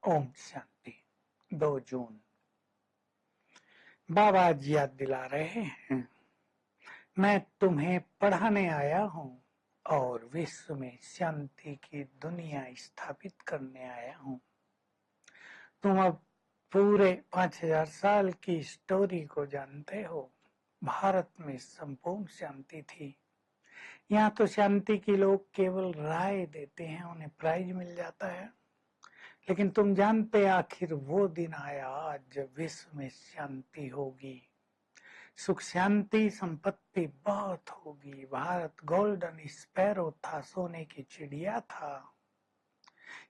ओम शांति। 2 जून। बाबा आज याद दिला रहे हैं, मैं तुम्हें पढ़ाने आया हूँ और विश्व में शांति की दुनिया स्थापित करने आया हूँ। तुम अब पूरे 5000 साल की स्टोरी को जानते हो। भारत में संपूर्ण शांति थी। यहाँ तो शांति के लोग केवल राय देते हैं, उन्हें प्राइज मिल जाता है। लेकिन तुम जानते आखिर वो दिन आया आज जब विश्व में शांति होगी, सुख शांति संपत्ति बहुत होगी। भारत गोल्डन स्पैरो था, सोने की चिड़िया था,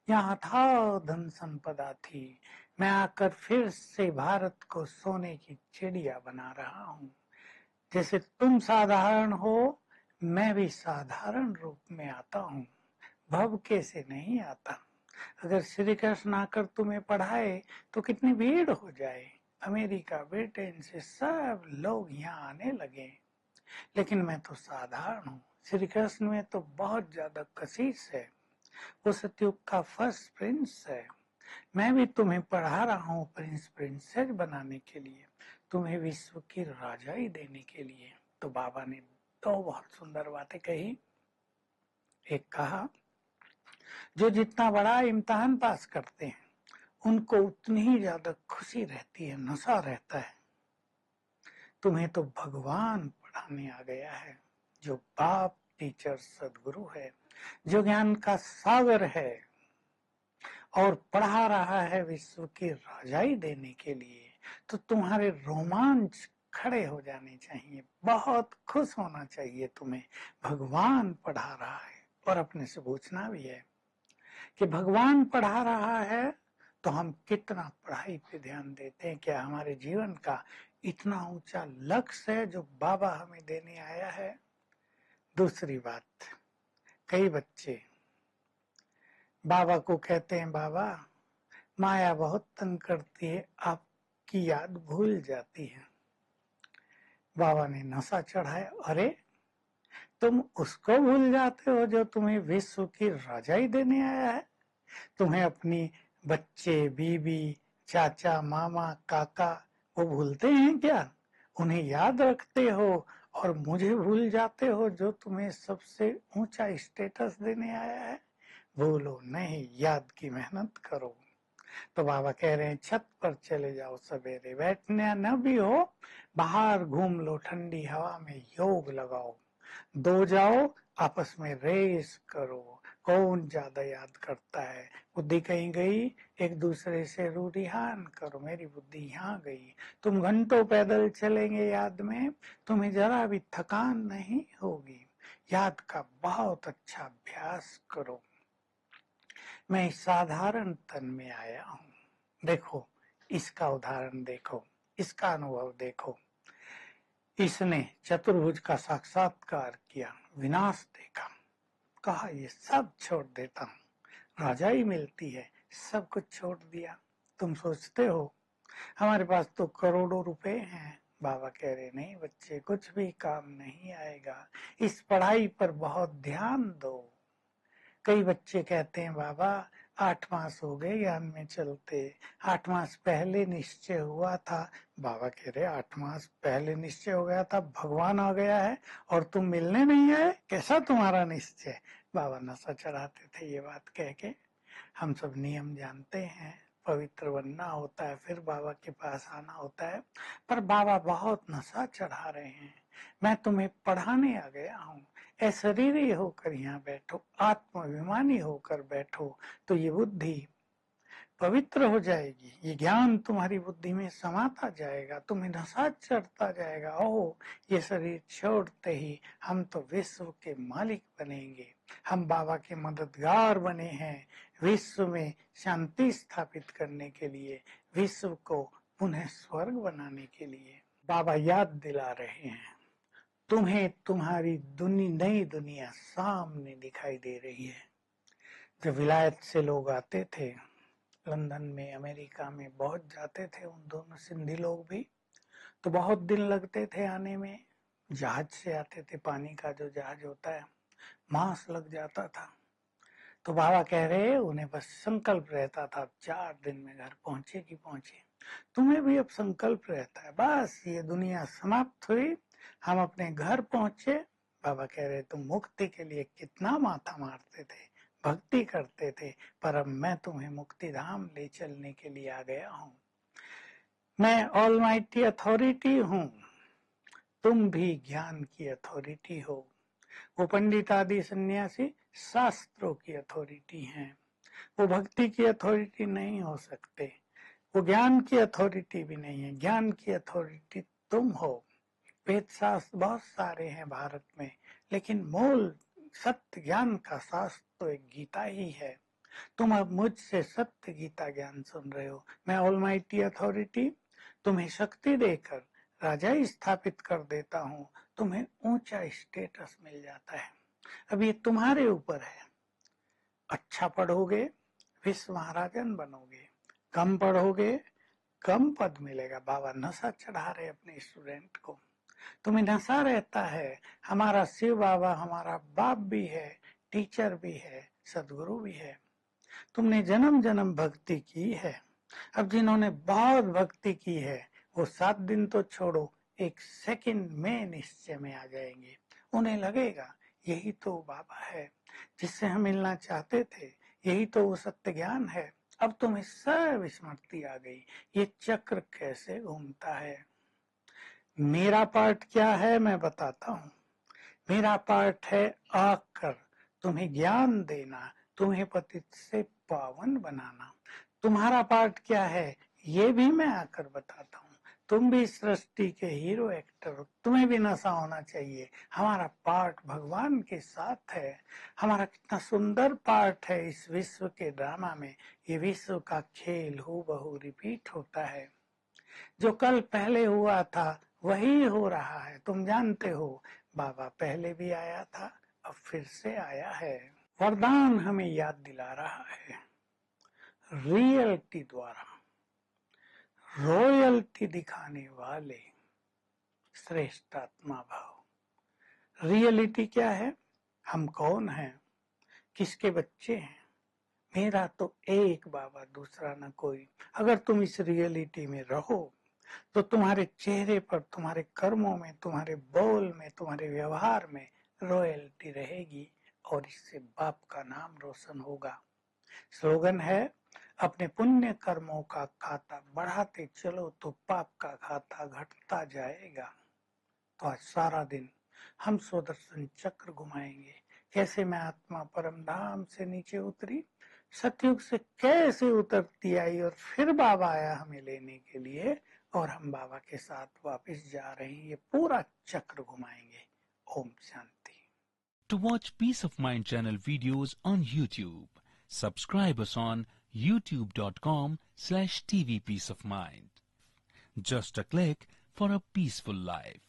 यहाँ था धन संपदा थी। मैं आकर फिर से भारत को सोने की चिड़िया बना रहा हूँ। जैसे तुम साधारण हो, मैं भी साधारण रूप में आता हूँ, भवके से नहीं आता। अगर श्री कृष्ण आकर तुम्हें पढ़ाए तो कितनी भीड़ हो जाए। अमेरिका, ब्रिटेन से सब लोग यहाँ आने लगे। लेकिन मैं तो साधारण हूँ। श्री कृष्ण में तो बहुत ज्यादा कशिश है। वो सतयुग का फर्स्ट प्रिंस है। मैं भी तुम्हें पढ़ा रहा हूँ प्रिंस प्रिंसेस बनाने के लिए, तुम्हें विश्व की राजाई देने के लिए। तो बाबा ने 2 बहुत सुंदर बातें कही। एक कहा, जो जितना बड़ा इम्तिहान पास करते हैं उनको उतनी ही ज्यादा खुशी रहती है, नशा रहता है। तुम्हें तो भगवान पढ़ाने आ गया है, जो बाप टीचर सदगुरु है, जो ज्ञान का सागर है और पढ़ा रहा है विश्व की राजाई देने के लिए। तो तुम्हारे रोमांच खड़े हो जाने चाहिए, बहुत खुश होना चाहिए तुम्हें। भगवान पढ़ा रहा है। और अपने से पूछना भी है कि भगवान पढ़ा रहा है तो हम कितना पढ़ाई पे ध्यान देते हैं। क्या हमारे जीवन का इतना ऊंचा लक्ष्य है जो बाबा हमें देने आया है। दूसरी बात, कई बच्चे बाबा को कहते हैं, बाबा माया बहुत तंग करती है, आपकी याद भूल जाती है। बाबा ने नशा चढ़ाया, अरे तुम उसको भूल जाते हो जो तुम्हें विश्व की राजाई देने आया है। तुम्हें अपनी बच्चे, बीबी, चाचा, मामा, काका वो भूलते हैं क्या? उन्हें याद रखते हो और मुझे भूल जाते हो जो तुम्हें सबसे ऊंचा स्टेटस देने आया है। भूलो नहीं, याद की मेहनत करो। तो बाबा कह रहे हैं, छत पर चले जाओ सवेरे, बैठना न भी हो बाहर घूम लो, ठंडी हवा में योग लगाओ, दो जाओ आपस में रेस करो, कौन ज्यादा याद करता है। बुद्धि कहीं गई, एक दूसरे से रूढ़िहान करो, मेरी बुद्धि यहाँ गई। तुम घंटों पैदल चलेंगे याद में, तुम्हें जरा भी थकान नहीं होगी। याद का बहुत अच्छा अभ्यास करो। मैं साधारण तन में आया हूँ। देखो इसका उदाहरण देखो, इसका अनुभव देखो। इसने चतुर्भुज का साक्षात्कार किया, विनाश देखा, कहा ये सब छोड़ देता हूँ, राजाई मिलती है, सब कुछ छोड़ दिया। तुम सोचते हो हमारे पास तो करोड़ों रुपए हैं। बाबा कह रहे नहीं बच्चे, कुछ भी काम नहीं आएगा। इस पढ़ाई पर बहुत ध्यान दो। कई बच्चे कहते हैं, बाबा 8 मास हो गए ज्ञान में चलते, 8 मास पहले निश्चय हुआ था। बाबा कह रहे 8 मास पहले निश्चय हो गया था, भगवान आ गया है और तुम मिलने नहीं आए, कैसा तुम्हारा निश्चय। बाबा नशा चढ़ाते थे ये बात कह के। हम सब नियम जानते हैं, पवित्र बनना होता है, फिर बाबा के पास आना होता है। पर बाबा बहुत नशा चढ़ा रहे हैं। मैं तुम्हें पढ़ाने आ गया हूँ, अशरीरी होकर यहाँ बैठो, आत्माभिमानी होकर बैठो, तो ये बुद्धि पवित्र हो जाएगी। ये ज्ञान तुम्हारी बुद्धि में समाता जाएगा, तुम्हें नशा चढ़ता जाएगा। ओह, ये शरीर छोड़ते ही हम तो विश्व के मालिक बनेंगे, हम बाबा के मददगार बने हैं विश्व में शांति स्थापित करने के लिए, विश्व को पुनः स्वर्ग बनाने के लिए। बाबा याद दिला रहे हैं, तुम्हें तुम्हारी नई दुनिया सामने दिखाई दे रही है। जब विलायत से लोग आते थे, लंदन में, अमेरिका में बहुत जाते थे, उन दोनों सिंधी लोग भी, तो बहुत दिन लगते थे आने में। जहाज से आते थे, पानी का जो जहाज होता है, मास लग जाता था। तो बाबा कह रहे उन्हें बस संकल्प रहता था 4 दिन में घर पहुंचे कि पहुंचे। तुम्हें भी अब संकल्प रहता है, बस ये दुनिया समाप्त हुई, हम अपने घर पहुंचे। बाबा कह रहे तुम मुक्ति के लिए कितना माथा मारते थे, भक्ति करते थे, पर अब मैं तुम्हें मुक्ति धाम ले चलने के लिए आ गया हूँ। मैं ऑलमाइटी अथॉरिटी हूँ, तुम भी ज्ञान की अथॉरिटी हो। वो पंडित आदि सन्यासी शास्त्रों की अथॉरिटी हैं, वो भक्ति की अथॉरिटी नहीं हो सकते, वो ज्ञान की अथॉरिटी भी नहीं है। ज्ञान की अथॉरिटी तुम हो। वेद शास्त्र बहुत सारे हैं भारत में, लेकिन मूल सत्य ज्ञान का शास्त्र तो एक गीता ही है। तुम अब मुझसे सत्य गीता ज्ञान सुन रहे हो। मैं ऑलमाइटी अथॉरिटी तुम्हें शक्ति देकर राजा स्थापित कर देता हूँ, तुम्हें ऊंचा स्टेटस मिल जाता है। अब ये तुम्हारे ऊपर है। अच्छा पढ़ोगे विश्व महाराजन बनोगे, कम पढ़ोगे कम पद मिलेगा। बाबा नशा चढ़ा रहे अपने स्टूडेंट को। तुम्हें नशा रहता है, हमारा शिव बाबा हमारा बाप भी है, टीचर भी है, सदगुरु भी है। तुमने जन्म जन्म भक्ति की है। अब जिन्होंने बहुत भक्ति की है वो 7 दिन तो छोड़ो, 1 सेकंड में निश्चय में आ जाएंगे। उन्हें लगेगा यही तो बाबा है जिससे हम मिलना चाहते थे, यही तो वो सत्य ज्ञान है। अब तुम्हें सब स्मृति आ गई, ये चक्र कैसे घूमता है। मेरा पार्ट क्या है मैं बताता हूँ। मेरा पार्ट है आकर तुम्हें ज्ञान देना, तुम्हें पतित से पावन बनाना। तुम्हारा पार्ट क्या है ये भी मैं आकर बताता हूँ। तुम भी सृष्टि के हीरो एक्टर हो, तुम्हें भी नशा होना चाहिए। हमारा पार्ट भगवान के साथ है। हमारा कितना सुंदर पार्ट है इस विश्व के ड्रामा में। ये विश्व का खेल हूबहू रिपीट होता है। जो कल पहले हुआ था वही हो रहा है। तुम जानते हो बाबा पहले भी आया था, अब फिर से आया है। वरदान हमें याद दिला रहा है, रियलिटी द्वारा रॉयल्टी दिखाने वाले श्रेष्ठ आत्मा भाव। रियलिटी क्या है, हम कौन हैं, किसके बच्चे हैं। मेरा तो एक बाबा, दूसरा न कोई। अगर तुम इस रियलिटी में रहो तो तुम्हारे चेहरे पर, तुम्हारे कर्मों में, तुम्हारे बोल में, तुम्हारे व्यवहार में रॉयल्टी रहेगी और इससे बाप का नाम रोशन होगा। स्लोगन है, अपने पुण्य कर्मों का खाता बढ़ाते चलो तो पाप का खाता घटता जाएगा। तो आज सारा दिन हम सुदर्शन चक्र घुमाएंगे। कैसे मैं आत्मा परम धाम से नीचे उतरी, सतयुग से कैसे उतरती आई और फिर बाबा आया हमें लेने के लिए और हम बाबा के साथ वापस जा रहे हैं। ये पूरा चक्र घुमाएंगे। Om Shanti. To watch Peace of Mind channel videos on YouTube, subscribe us on youtube.com/tvpeaceofmind. Just a click for a peaceful life.